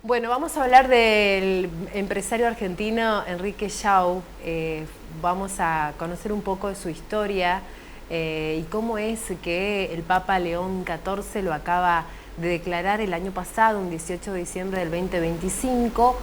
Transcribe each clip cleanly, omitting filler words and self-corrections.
Bueno, vamos a hablar del empresario argentino Enrique Schaup. Vamos a conocer un poco de su historia y cómo es que el Papa León XIV lo acaba de declarar el año pasado, un 18 de diciembre del 2025,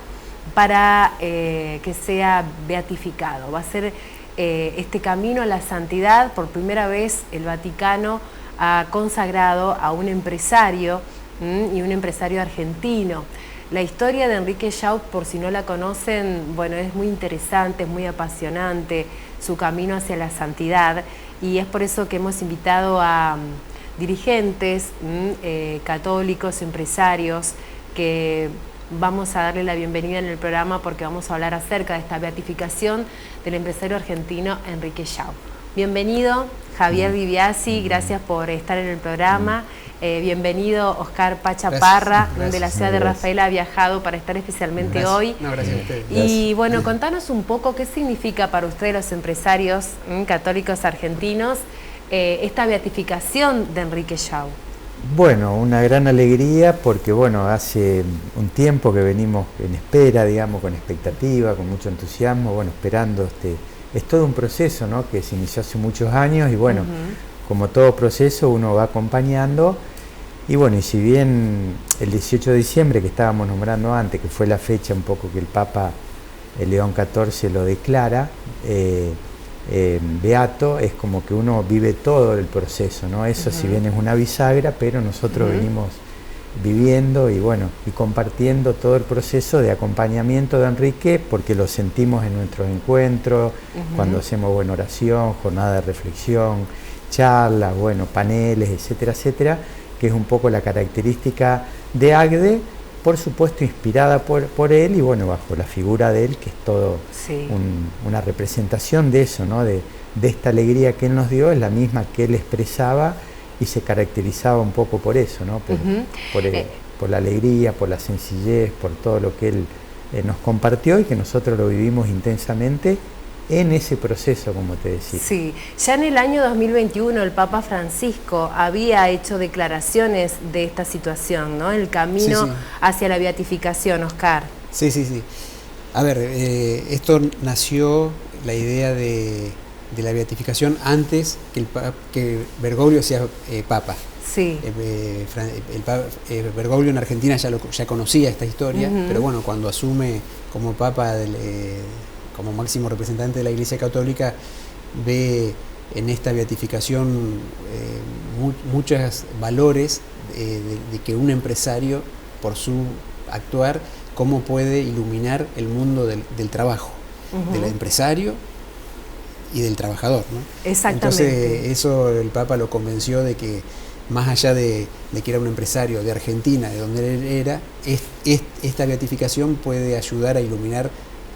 para que sea beatificado. Va a ser este camino a la santidad. Por primera vez el Vaticano ha consagrado a un empresario y un empresario argentino. La historia de Enrique Schaup, por si no la conocen, bueno, es muy interesante, es muy apasionante, su camino hacia la santidad, y es por eso que hemos invitado a dirigentes católicos, empresarios, que vamos a darle la bienvenida en el programa porque vamos a hablar acerca de esta beatificación del empresario argentino Enrique Schaup. Bienvenido, Javier Di Biasi, gracias por estar en el programa. Bienvenido, Oscar Pachaparra, de la ciudad de Rafaela, ha viajado para estar especialmente hoy. No, gracias a ustedes. Y bueno, contanos un poco qué significa para ustedes, los empresarios católicos argentinos, esta beatificación de Enrique Schaup. Bueno, una gran alegría porque bueno, hace un tiempo que venimos en espera, digamos, con expectativa, con mucho entusiasmo, bueno, esperando es todo un proceso, ¿no?, que se inició hace muchos años y bueno, como todo proceso uno va acompañando y bueno, y si bien el 18 de diciembre que estábamos nombrando antes, que fue la fecha un poco que el Papa León XIV lo declara beato, es como que uno vive todo el proceso, ¿no? Eso si bien es una bisagra, pero nosotros venimos viviendo y bueno, y compartiendo todo el proceso de acompañamiento de Enrique, porque lo sentimos en nuestros encuentros, cuando hacemos buena oración, jornada de reflexión, charlas, bueno, paneles, etcétera, etcétera, que es un poco la característica de AGDE, por supuesto inspirada por él y bueno, bajo la figura de él, que es todo una representación de eso, ¿no?, de esta alegría que él nos dio, es la misma que él expresaba y se caracterizaba un poco por eso, ¿no?, por la alegría, por la sencillez, por todo lo que él nos compartió y que nosotros lo vivimos intensamente en ese proceso, como te decía. Sí, ya en el año 2021 el Papa Francisco había hecho declaraciones de esta situación, ¿no?, el camino hacia la beatificación, Oscar. Sí. A ver, esto nació, la idea de la beatificación antes que Bergoglio sea Papa. Sí. Bergoglio en Argentina ya conocía esta historia, pero bueno, cuando asume como Papa como máximo representante de la Iglesia Católica, ve en esta beatificación muchos valores de que un empresario, por su actuar, cómo puede iluminar el mundo del trabajo, del empresario y del trabajador, ¿no? Exactamente. Entonces eso el Papa lo convenció de que más allá de que era un empresario de Argentina, de donde él era, esta beatificación puede ayudar a iluminar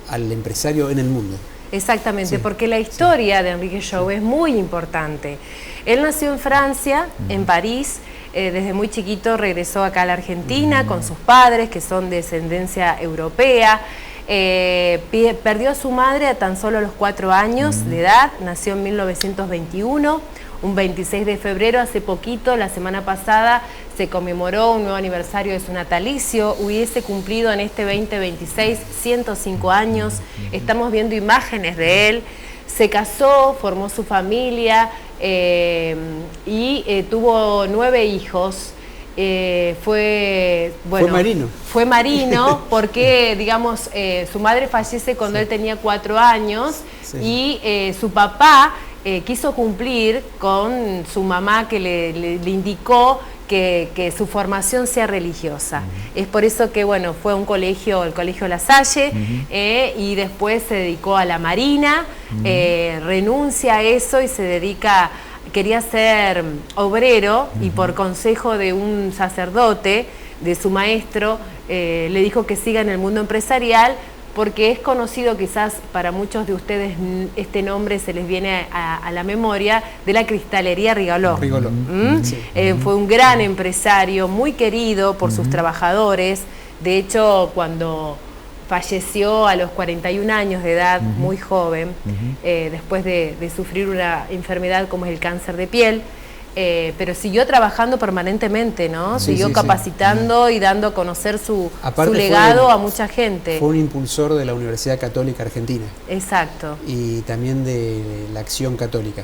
al empresario en el mundo. Exactamente, porque la historia de Enrique Schaup es muy importante. Él nació en Francia, en París, desde muy chiquito regresó acá a la Argentina con sus padres, que son de descendencia europea. Perdió a su madre a tan solo los 4 años de edad, nació en 1921, un 26 de febrero, hace poquito, la semana pasada, se conmemoró un nuevo aniversario de su natalicio, hubiese cumplido en este 2026 105 años, estamos viendo imágenes de él, se casó, formó su familia y tuvo 9 hijos. Fue marino porque, digamos, su madre fallece cuando él tenía 4 años y su papá quiso cumplir con su mamá que le indicó que su formación sea religiosa. Es por eso que, bueno, fue a un colegio, el Colegio La Salle, y después se dedicó a la Marina, renuncia a eso y se dedica, quería ser obrero, y por consejo de un sacerdote, de su maestro, le dijo que siga en el mundo empresarial, porque es conocido, quizás para muchos de ustedes este nombre se les viene a la memoria, de la cristalería Rigolot. Fue un gran empresario, muy querido por sus trabajadores. De hecho, cuando falleció a los 41 años de edad, muy joven, después de sufrir una enfermedad como es el cáncer de piel, pero siguió trabajando permanentemente, ¿no? Sí, Siguió sí, capacitando y dando a conocer su Aparte legado a mucha gente. Fue un impulsor de la Universidad Católica Argentina. Exacto. Y también de la Acción Católica,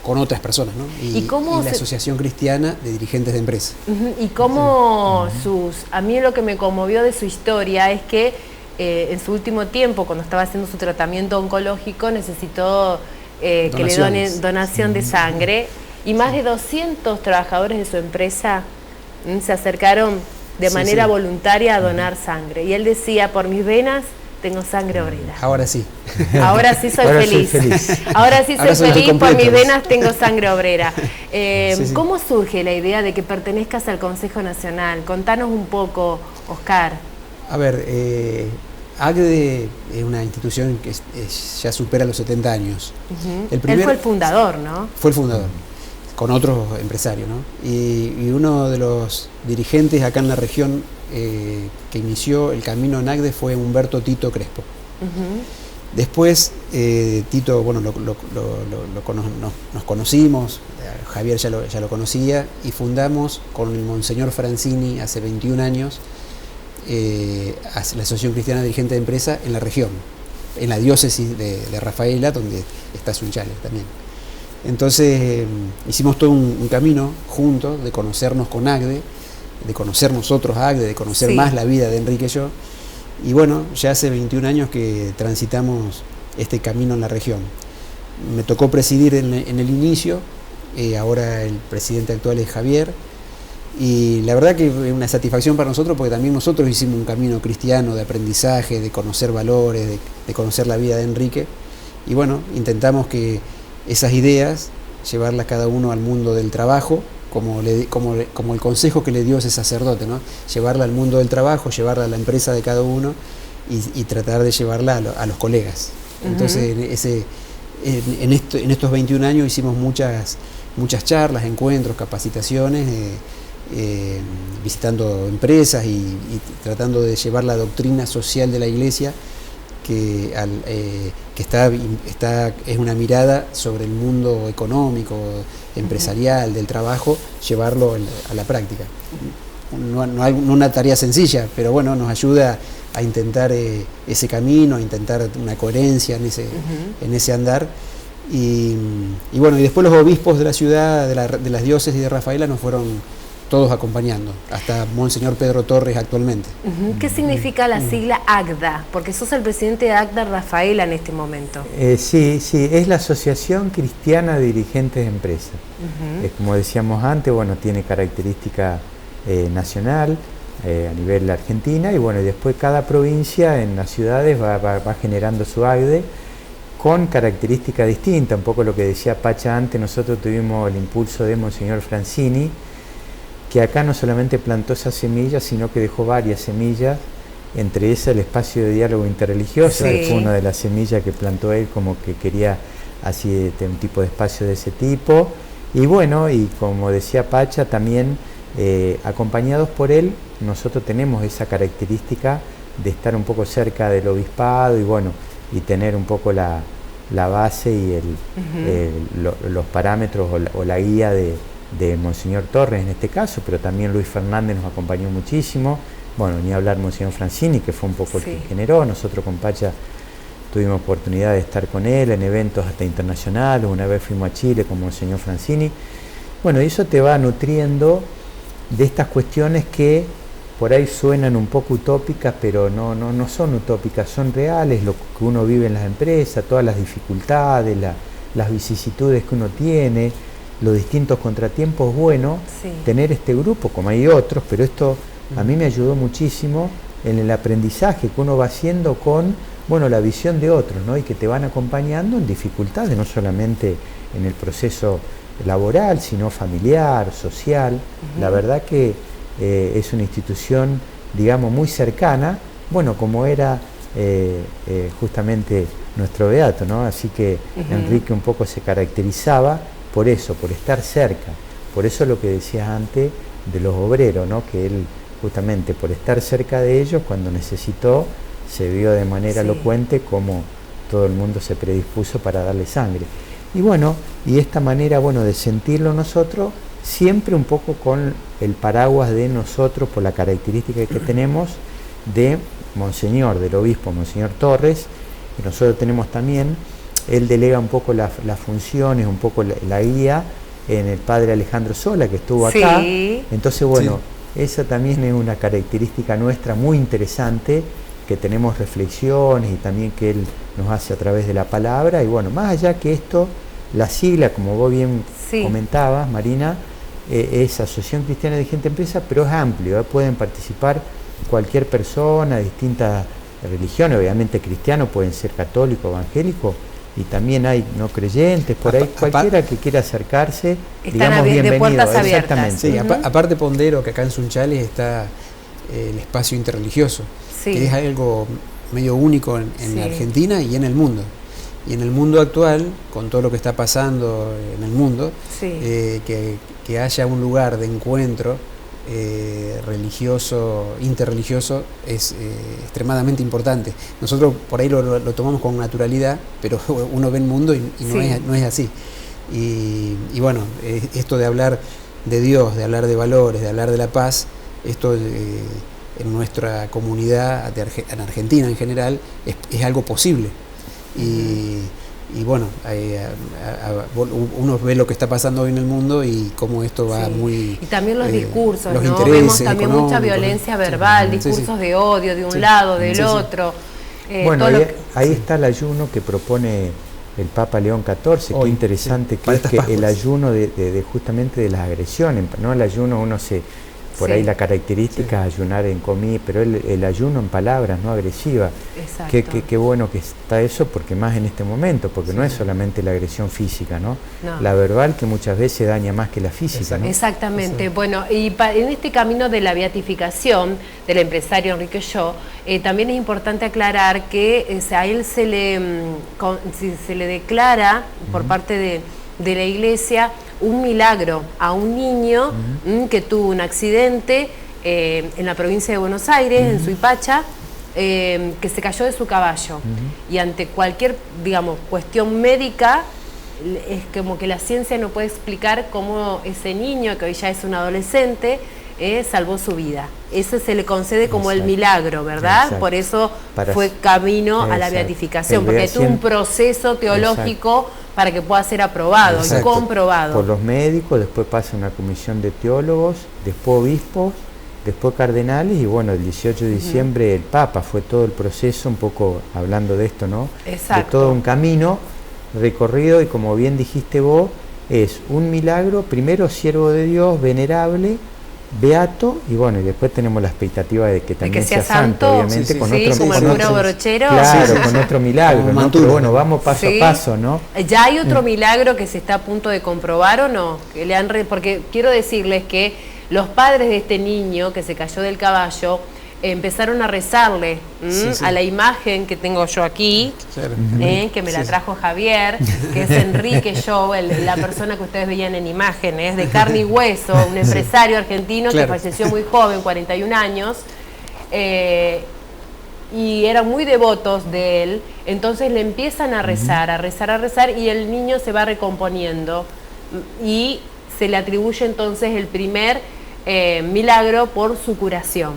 con otras personas, ¿no? Y la Asociación Cristiana de Dirigentes de Empresa. Y cómo a mí lo que me conmovió de su historia es que en su último tiempo, cuando estaba haciendo su tratamiento oncológico, necesitó que le donen donación de sangre, y más de 200 trabajadores de su empresa se acercaron de manera voluntaria a donar sangre. Y él decía, por mis venas tengo sangre obrera. Ahora sí. Ahora sí soy feliz. Ahora sí soy feliz, por mis venas tengo sangre obrera. ¿Cómo surge la idea de que pertenezcas al Consejo Nacional? Contanos un poco, Oscar. A ver, ACDE es una institución que ya supera los 70 años. Él fue el fundador, ¿no? Fue el fundador, con otros empresarios, ¿no? Y uno de los dirigentes acá en la región que inició el camino en ACDE fue Humberto Tito Crespo. Después Tito, bueno, nos conocimos, Javier ya lo conocía, y fundamos con el Monseñor Francini hace 21 años la Asociación Cristiana de Dirigentes de Empresa en la región, en la diócesis de Rafaela, donde está Sunchales también. Entonces hicimos todo un camino juntos de conocernos con ACDE, de conocer nosotros a ACDE, de conocer más la vida de Enrique y yo. Y bueno, ya hace 21 años que transitamos este camino en la región. Me tocó presidir en el inicio, ahora el presidente actual es Javier, y la verdad que es una satisfacción para nosotros, porque también nosotros hicimos un camino cristiano de aprendizaje, de conocer valores, de conocer la vida de Enrique, y bueno, intentamos que esas ideas, llevarlas cada uno al mundo del trabajo, como el consejo que le dio ese sacerdote, ¿no? Llevarla al mundo del trabajo, llevarla a la empresa de cada uno y tratar de llevarla a los colegas. Entonces, en estos 21 años hicimos muchas charlas, encuentros, capacitaciones, visitando empresas y tratando de llevar la doctrina social de la Iglesia, que es una mirada sobre el mundo económico, empresarial, del trabajo, llevarlo a la práctica. No una tarea sencilla, pero bueno, nos ayuda a intentar ese camino, a intentar una coherencia en ese andar. Y bueno, y después los obispos de la ciudad, de las diócesis de Rafaela, nos fueron todos acompañando, hasta Monseñor Pedro Torres actualmente. ¿Qué significa la sigla ACDA? Porque sos el presidente de ACDA Rafaela en este momento. Sí, es la Asociación Cristiana de Dirigentes de Empresas. Como decíamos antes, bueno, tiene característica nacional a nivel Argentina, y bueno, y después cada provincia en las ciudades va generando su ACDE con características distintas. Un poco lo que decía Pacha antes, nosotros tuvimos el impulso de Monseñor Francini, que acá no solamente plantó esas semillas, sino que dejó varias semillas, entre esas el espacio de diálogo interreligioso, que fue una de las semillas que plantó él, como que quería así un tipo de espacio de ese tipo. Y bueno, y como decía Pacha, también acompañados por él, nosotros tenemos esa característica de estar un poco cerca del obispado y bueno, y tener un poco la base y los parámetros o la guía de Monseñor Torres en este caso, pero también Luis Fernández nos acompañó muchísimo. Bueno, ni hablar Monseñor Francini, que fue un poco el que generó. Nosotros con Pacha tuvimos oportunidad de estar con él en eventos hasta internacionales. Una vez fuimos a Chile con Monseñor Francini. Bueno, y eso te va nutriendo de estas cuestiones que por ahí suenan un poco utópicas, pero no son utópicas, son reales, lo que uno vive en las empresas, todas las dificultades, las vicisitudes que uno tiene, los distintos contratiempos. Bueno, tener este grupo, como hay otros, pero esto a mí me ayudó muchísimo en el aprendizaje que uno va haciendo con, bueno, la visión de otros, ¿no? Y que te van acompañando en dificultades, no solamente en el proceso laboral, sino familiar, social. La verdad que es una institución, digamos, muy cercana, bueno, como era justamente nuestro beato, ¿no? Así que Enrique un poco se caracterizaba por eso, por estar cerca. Por eso lo que decías antes de los obreros, ¿no? Que él justamente por estar cerca de ellos, cuando necesitó, se vio de manera elocuente cómo todo el mundo se predispuso para darle sangre. Y bueno, y esta manera, bueno, de sentirlo nosotros, siempre un poco con el paraguas de nosotros, por la característica que tenemos de Monseñor, del obispo Monseñor Torres, y nosotros tenemos también, él delega un poco las funciones, un poco la guía en el padre Alejandro Sola, que estuvo acá. Entonces, bueno, esa también es una característica nuestra muy interesante, que tenemos reflexiones y también que él nos hace a través de la palabra. Y bueno, más allá que esto, la sigla, como vos bien comentabas, Marina, es Asociación Cristiana de Gente Empresa, pero es amplio, pueden participar cualquier persona, distintas religiones, obviamente cristianos, pueden ser católicos, evangélicos, y también hay no creyentes, por ahí cualquiera que quiera acercarse, digamos, bienvenido. De puertas abiertas. Exactamente. Sí, aparte pondero que acá en Sunchales está el espacio interreligioso, que es algo medio único en Argentina y en el mundo. Y en el mundo actual, con todo lo que está pasando en el mundo, que haya un lugar de encuentro religioso, interreligioso, es extremadamente importante. Nosotros por ahí lo tomamos con naturalidad, pero uno ve el mundo y no es así. Y bueno, esto de hablar de Dios, de hablar de valores, de hablar de la paz, esto en nuestra comunidad, en Argentina en general, es algo posible. Y bueno, uno ve lo que está pasando hoy en el mundo y cómo esto va muy... Y también los discursos, los ¿no? Vemos también mucha violencia verbal, discursos de odio de un lado, del otro. Bueno, ahí está el ayuno que propone el Papa León XIV, qué interesante que es que el ayuno de justamente de las agresiones, ¿no? El ayuno uno por ahí la característica es ayunar en comida, pero el ayuno en palabras, no agresiva. Qué bueno que está eso, porque más en este momento, porque no es solamente la agresión física, ¿no? La verbal, que muchas veces daña más que la física, ¿no? Exactamente. Bueno, y en este camino de la beatificación del empresario Enrique Shaw, también es importante aclarar que a él se le declara por parte de la Iglesia un milagro a un niño que tuvo un accidente en la provincia de Buenos Aires, en Suipacha, que se cayó de su caballo. Y ante cualquier, digamos, cuestión médica, es como que la ciencia no puede explicar cómo ese niño, que hoy ya es un adolescente, salvó su vida. Eso se le concede como el milagro, ¿verdad? Por eso fue camino a la beatificación, porque es un proceso teológico para que pueda ser aprobado y comprobado. Por los médicos, después pasa una comisión de teólogos, después obispos, después cardenales, y bueno, el 18 de diciembre el Papa. Fue todo el proceso, un poco hablando de esto, ¿no? De todo un camino recorrido, y como bien dijiste vos, es un milagro, primero siervo de Dios, venerable, beato, y bueno, y después tenemos la expectativa de que también sea santo, obviamente, con otro brochero. Claro, con otro milagro, ¿no? Pero bueno, vamos paso a paso, ¿no? ¿Ya hay otro milagro que se está a punto de comprobar o no? Porque quiero decirles que los padres de este niño que se cayó del caballo empezaron a rezarle a la imagen que tengo yo aquí, que me la trajo Javier, que es Enrique Shaw, la persona que ustedes veían en imágenes, de carne y hueso, un empresario argentino que falleció muy joven, 41 años, y eran muy devotos de él. Entonces le empiezan a rezar, y el niño se va recomponiendo, y se le atribuye entonces el primer milagro por su curación.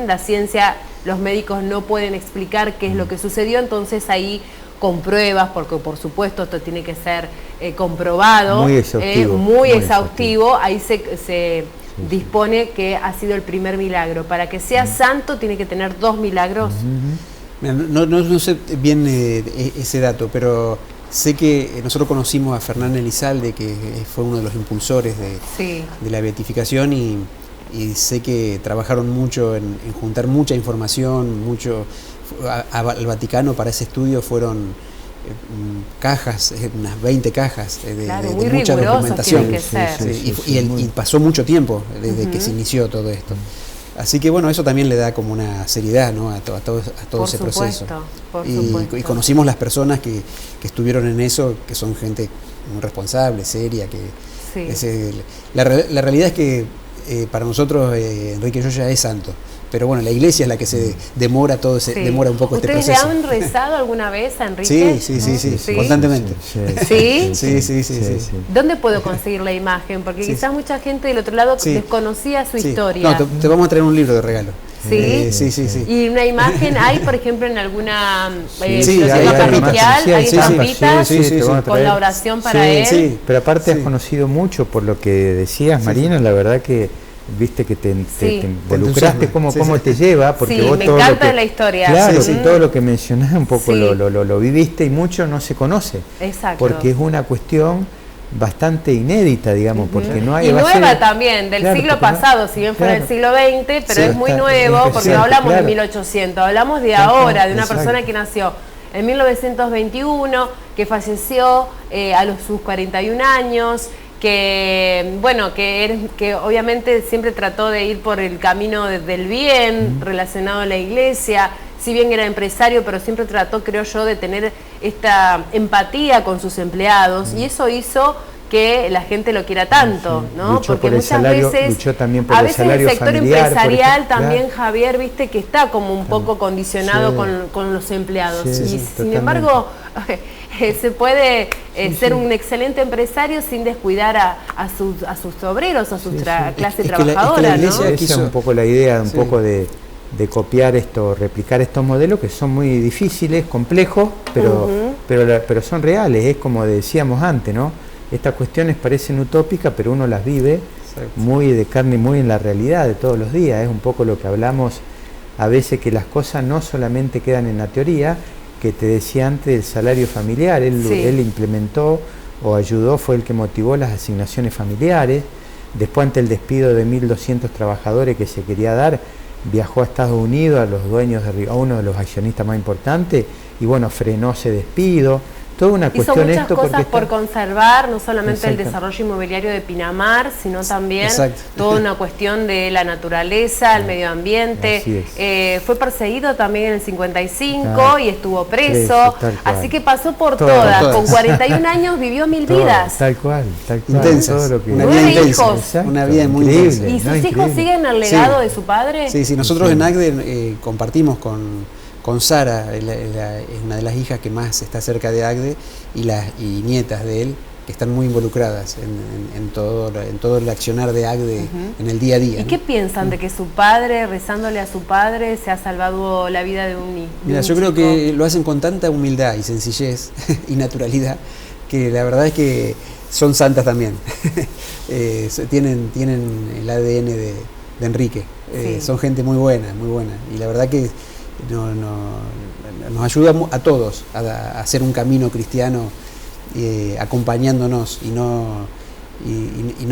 La ciencia, los médicos no pueden explicar qué es lo que sucedió, entonces ahí con pruebas, porque por supuesto esto tiene que ser comprobado, muy exhaustivo, ahí se dispone que ha sido el primer milagro. Para que sea santo tiene que tener 2 milagros. No sé bien ese dato, pero sé que nosotros conocimos a Fernán Elizalde, que fue uno de los impulsores de la beatificación, y sé que trabajaron mucho en juntar mucha información, al Vaticano para ese estudio fueron cajas, unas 20 cajas de mucha documentación. Y pasó mucho tiempo desde que se inició todo esto. Así que bueno, eso también le da como una seriedad, ¿no? a todo ese proceso. Y conocimos las personas que estuvieron en eso, que son gente muy responsable, seria, la realidad es que para nosotros Enrique Llolla es santo. Pero bueno, la iglesia es la que se demora demora un poco este proceso. ¿Ustedes le han rezado alguna vez a Enrique? Sí, constantemente. ¿Sí? Sí. ¿Dónde puedo conseguir la imagen? Porque quizás mucha gente del otro lado desconocía su historia. No, te vamos a traer un libro de regalo. ¿Sí? Sí. ¿Y una imagen hay, por ejemplo, en alguna parroquial? ¿Hay estampitas con la oración para él? Sí, pero aparte has conocido mucho por lo que decías, Marina, la verdad que viste que te involucraste, cómo te lleva, porque vos me todo encanta lo que, la historia. Claro, todo lo que mencionás un poco lo viviste y mucho no se conoce. Exacto. Porque es una cuestión bastante inédita, digamos, porque no hay... Y nueva también, del siglo pasado, si bien fuera del siglo XX, pero es muy nuevo, porque no hablamos de 1800, hablamos de ahora, de una persona que nació en 1921, que falleció a sus 41 años, que bueno, que obviamente siempre trató de ir por el camino del bien, relacionado a la iglesia, si bien era empresario, pero siempre trató, creo yo, de tener esta empatía con sus empleados, y eso hizo que la gente lo quiera tanto, ¿no? Luchó porque por el muchas salario, veces, luchó también por a el veces salario el sector familiar, empresarial también, Javier, viste que está como un poco condicionado con los empleados, y sin embargo se puede ser un excelente empresario sin descuidar a sus obreros, a su clase trabajadora, ¿no? Esa es un poco la idea, un poco de copiar esto, replicar estos modelos que son muy difíciles, complejos, pero son reales, es como decíamos antes, ¿no? Estas cuestiones parecen utópicas, pero uno las vive muy de carne y muy en la realidad de todos los días. Es un poco lo que hablamos a veces, que las cosas no solamente quedan en la teoría, que te decía antes del salario familiar. Él implementó o ayudó, fue el que motivó las asignaciones familiares. Después, ante el despido de 1.200 trabajadores que se quería dar, viajó a Estados Unidos, a los dueños a uno de los accionistas más importantes, y bueno, frenó ese despido. Toda una cuestión. Hizo muchas cosas por conservar, no solamente el desarrollo inmobiliario de Pinamar, sino también toda una cuestión de la naturaleza, el medio ambiente. Fue perseguido también en el 55 y estuvo preso. Así que pasó por todas. Con 41 años vivió 1000 vidas. Tal cual. Intensas. Todo lo que... Una vida intensa. Una vida muy intensa. ¿Y sus hijos siguen el legado de su padre? Sí, nosotros en ACDE compartimos con Sara, es una de las hijas que más está cerca de ACDE, y nietas de él, que están muy involucradas en todo el accionar de ACDE en el día a día. ¿Y qué piensan de que su padre, rezándole a su padre, se ha salvado la vida de un niño? Mira, yo creo que lo hacen con tanta humildad y sencillez y naturalidad, que la verdad es que son santas también. Tienen el ADN de Enrique. Son gente muy buena, y la verdad que nos ayuda a todos a hacer un camino cristiano, acompañándonos y no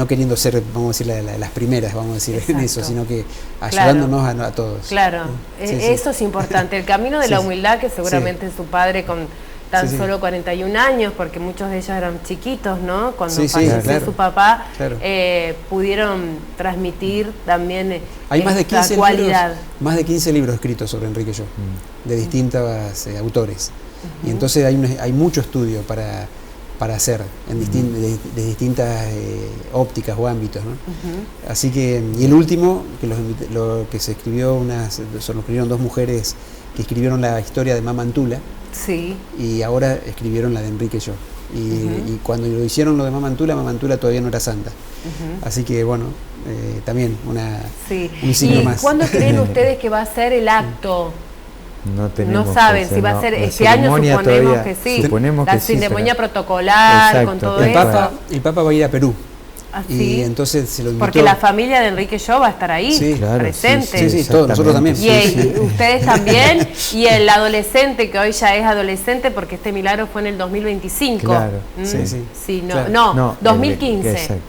queriendo ser, vamos a decir, las primeras, vamos a decir, en eso, sino que ayudándonos a todos. Claro, eso es importante, el camino de la humildad, que seguramente su padre con tan solo 41 años, porque muchos de ellos eran chiquitos, ¿no? Cuando falleció su papá, pudieron transmitir también hay más de 15 cualidad. Más de 15 libros escritos sobre Enrique Llolla, de distintos autores. Y entonces hay mucho estudio para hacer de distintas ópticas o ámbitos, ¿no? Así que, y el último, lo que se escribió, lo escribieron dos mujeres que escribieron la historia de Mamantula. Y ahora escribieron la de Enrique Llolla. Y cuando lo hicieron lo de Mamantula todavía no era santa. Así que bueno, también un signo más. ¿Y cuándo creen ustedes que va a ser el acto? No saben si va a ser este año, suponemos que sí. La ceremonia protocolar, con todo eso. El Papa va a ir a Perú. ¿Así? Y entonces se lo invitó. Porque la familia de Enrique Llolla va a estar ahí, presente. Sí, todos, nosotros también. Y ustedes también, y el adolescente, que hoy ya es adolescente, porque este milagro fue en el 2025. Claro, 2015.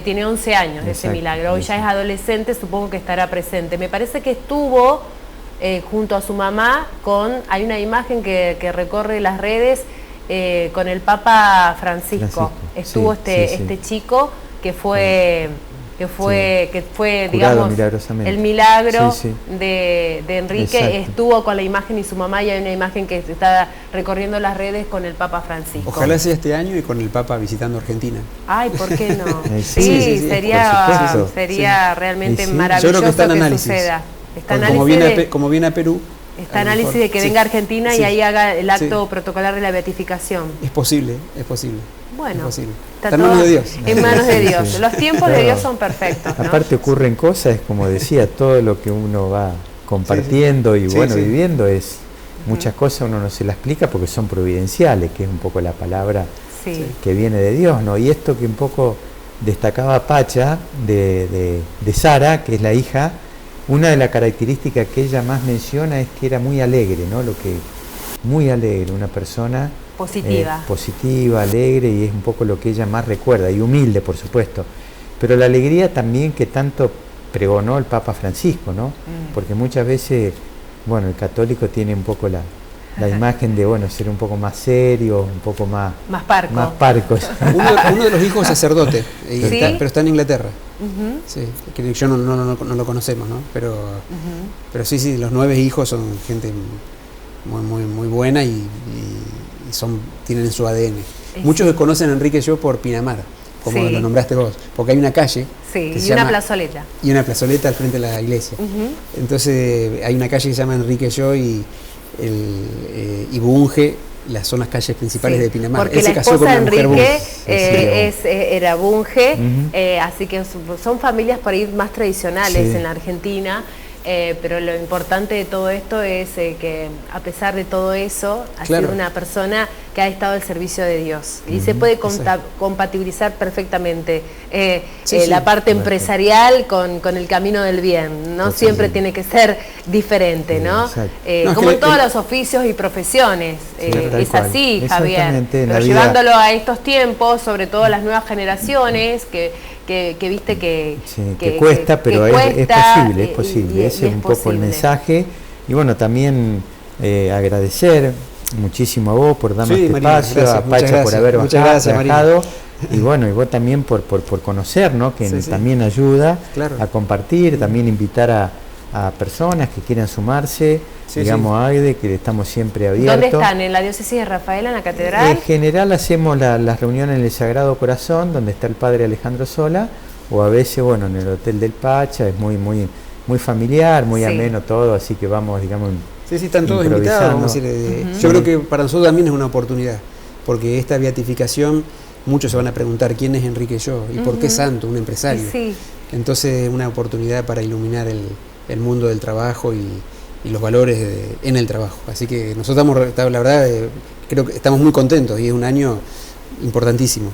Tiene 11 años ese milagro, hoy ya es adolescente, supongo que estará presente. Me parece que estuvo junto a su mamá, hay una imagen que recorre las redes, con el Papa Francisco. Estuvo este chico que fue que fue curado digamos, milagrosamente. el milagro Sí, sí. de Enrique. Exacto. Estuvo con la imagen y su mamá, y hay una imagen que está recorriendo las redes con el Papa Francisco. Ojalá sea este año y con el Papa visitando Argentina. Ay, ¿por qué no? Sí, Sí, sería sí. realmente Y sí. maravilloso. Yo creo que está en que análisis. suceda. Está Como viene a Perú. Está a lo análisis mejor. de que Sí, venga a Argentina y sí, ahí haga el acto sí. protocolar de la beatificación. Es posible, es posible. Bueno, es posible. está en manos todo de Dios. En manos de Dios. Sí. Los tiempos de Dios son perfectos, ¿no? Aparte ocurren cosas, como decía, todo lo que uno va compartiendo y bueno, viviendo es muchas cosas uno no se las explica porque son providenciales, que es un poco la palabra que viene de Dios, ¿no? Y esto que un poco destacaba Pacha de Sara, que es la hija, una de las características que ella más menciona es que era muy alegre, ¿no? Muy alegre, una persona positiva, alegre, y es un poco lo que ella más recuerda, y humilde, por supuesto. Pero la alegría también que tanto pregonó el Papa Francisco, ¿no? Porque muchas veces, bueno, el católico tiene un poco la imagen de, bueno, ser un poco más serio, un poco más parcos. Uno de los hijos es sacerdote, pero está en Inglaterra. Sí, que yo no lo conocemos, ¿no? Pero sí, los 9 hijos son gente muy buena y tienen en su ADN. Muchos conocen a Enrique Yo por Pinamar, como lo nombraste vos, porque hay una calle que se llama, plazoleta. Y una plazoleta al frente de la iglesia. Entonces hay una calle que se llama Enrique Yo y Bunge, son las calles principales de Pinamar. Porque él se la casó esposa con de una mujer Enrique era Bunge, así que son familias por ahí más tradicionales en la Argentina. Pero lo importante de todo esto es que a pesar de todo eso ha sido una persona que ha estado al servicio de Dios y se puede compatibilizar perfectamente la parte empresarial con el camino del bien, no siempre tiene que ser diferente, ¿no? Como en todos los oficios y profesiones, es así, Javier, pero llevándolo a estos tiempos, sobre todo a las nuevas generaciones que viste que cuesta, pero es posible, ese es un poco el mensaje. Y bueno, también agradecer muchísimo a vos por darnos este espacio, a Pacha por haber bajado, y bueno, y vos también por conocer, ¿no? Que también ayuda a compartir, también invitar a personas que quieran sumarse, digamos, a AGDE, que estamos siempre abiertos. ¿Dónde están? ¿En la diócesis de Rafaela, en la catedral? En general hacemos las reuniones en el Sagrado Corazón, donde está el padre Alejandro Sola, o a veces, bueno, en el Hotel del Pacha. Es muy familiar, muy ameno todo, así que vamos, digamos, están todos invitados, vamos a decir, yo creo que para nosotros también es una oportunidad, porque esta beatificación, muchos se van a preguntar quién es Enrique Yo y por qué santo, un empresario. Entonces, una oportunidad para iluminar el mundo del trabajo y los valores en el trabajo. Así que nosotros estamos, la verdad, creo que estamos muy contentos y es un año importantísimo.